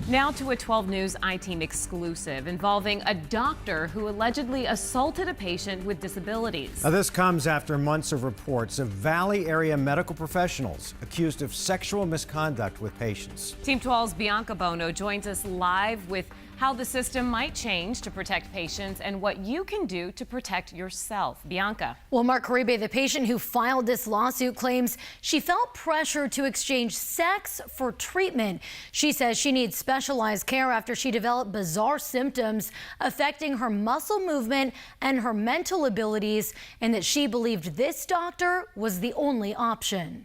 Now to a 12 News I-Team exclusive involving a doctor who allegedly assaulted a patient with disabilities. Now, this comes after months of reports of Valley area medical professionals accused of sexual misconduct with patients. Team 12's Bianca Bono joins us live with how the system might change to protect patients and what you can do to protect yourself. Bianca. Well, Mark Caribe, the patient who filed this lawsuit, claims she felt pressure to exchange sex for treatment. She says she needs specialized care after she developed bizarre symptoms affecting her muscle movement and her mental abilities, and that she believed this doctor was the only option.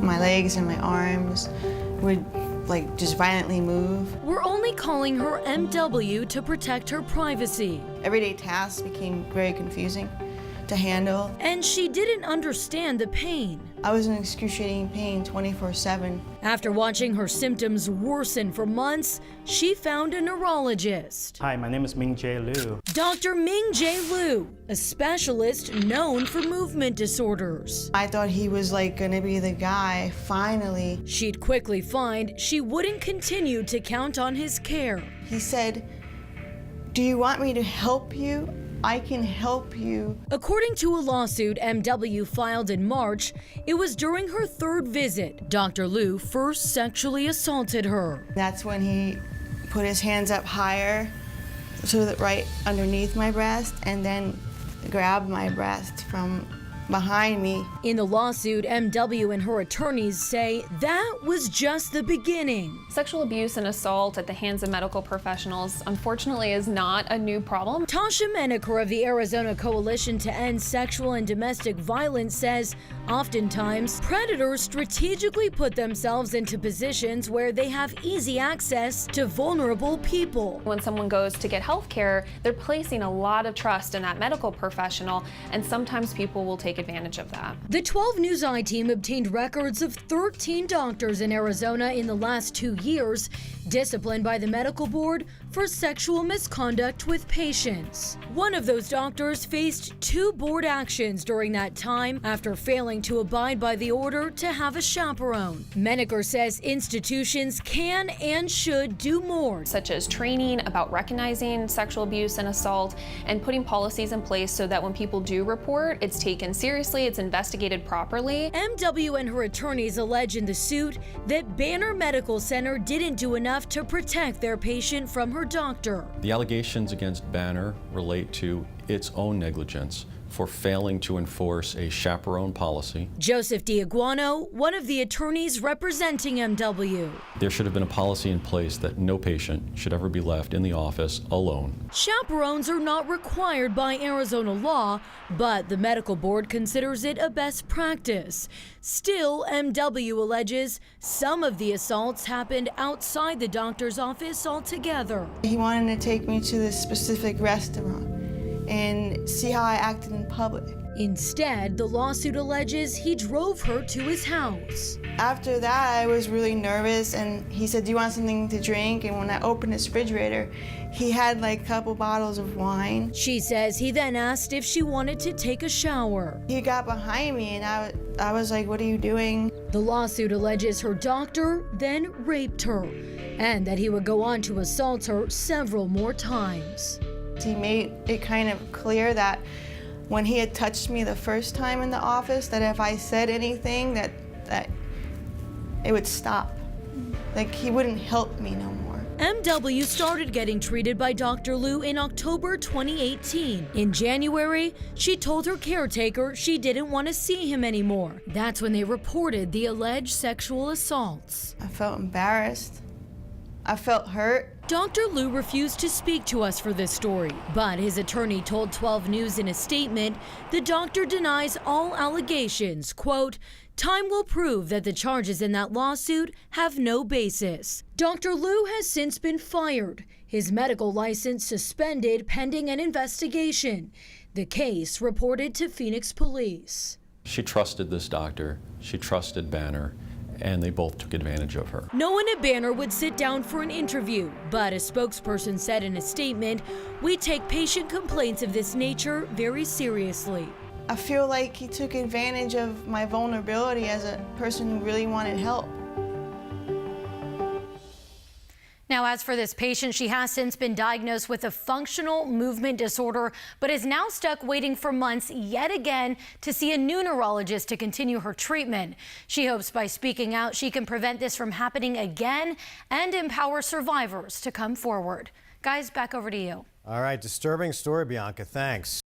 My legs and my arms would just violently move. We're only calling her MW to protect her privacy. Everyday tasks became very confusing to handle. And she didn't understand the pain. I was in excruciating pain 24/7. After watching her symptoms worsen for months, she found a neurologist. Hi, my name is Ming J. Liu. Dr. Ming J. Liu, a specialist known for movement disorders. I thought he was gonna be the guy, finally. She'd quickly find she wouldn't continue to count on his care. He said, "Do you want me to help you? I can help you." According to a lawsuit MW filed in March, it was during her third visit Dr. Liu first sexually assaulted her. That's when he put his hands up higher, so that right underneath my breast, and then grabbed my breast from behind me. In the lawsuit, MW and her attorneys say that was just the beginning. Sexual abuse and assault at the hands of medical professionals, unfortunately, is not a new problem. Tasha Menaker of the Arizona Coalition to End Sexual and Domestic Violence says oftentimes predators strategically put themselves into positions where they have easy access to vulnerable people. When someone goes to get health care, they're placing a lot of trust in that medical professional, and sometimes people will take advantage of that. The 12 News I-Team obtained records of 13 doctors in Arizona in the last 2 years, disciplined by the medical board for sexual misconduct with patients. One of those doctors faced 2 board actions during that time after failing to abide by the order to have a chaperone. Menaker says institutions can and should do more, such as training about recognizing sexual abuse and assault and putting policies in place so that when people do report, it's taken seriously, it's investigated properly. MW and her attorneys allege in the suit that Banner Medical Center didn't do enough to protect their patient from her doctor. The allegations against Banner relate to its own negligence for failing to enforce a chaperone policy. Joseph Diaguano, one of the attorneys representing MW. There should have been a policy in place that no patient should ever be left in the office alone. Chaperones are not required by Arizona law, but the medical board considers it a best practice. Still, MW alleges some of the assaults happened outside the doctor's office altogether. He wanted to take me to this specific restaurant and see how I acted in public. Instead, the lawsuit alleges he drove her to his house. After that, I was really nervous, and he said, "Do you want something to drink?" And when I opened his refrigerator, he had a couple bottles of wine. She says he then asked if she wanted to take a shower. He got behind me, and I was like, "What are you doing?" The lawsuit alleges her doctor then raped her, and that he would go on to assault her several more times. He made it kind of clear that when he had touched me the first time in the office, that if I said anything, that it would stop. He wouldn't help me no more. MW started getting treated by Dr. Liu in October 2018. In January, she told her caretaker she didn't want to see him anymore. That's when they reported the alleged sexual assaults. I felt embarrassed. I felt hurt. Dr. Liu refused to speak to us for this story, but his attorney told 12 News in a statement the doctor denies all allegations. Quote, "Time will prove that the charges in that lawsuit have no basis." Dr. Liu has since been fired, his medical license suspended pending an investigation. The case reported to Phoenix police. She trusted this doctor, she trusted Banner, and they both took advantage of her. No one at Banner would sit down for an interview, but a spokesperson said in a statement, "We take patient complaints of this nature very seriously." I feel like he took advantage of my vulnerability as a person who really wanted help. Now, as for this patient, she has since been diagnosed with a functional movement disorder, but is now stuck waiting for months yet again to see a new neurologist to continue her treatment. She hopes by speaking out, she can prevent this from happening again and empower survivors to come forward. Guys, back over to you. All right, disturbing story, Bianca. Thanks.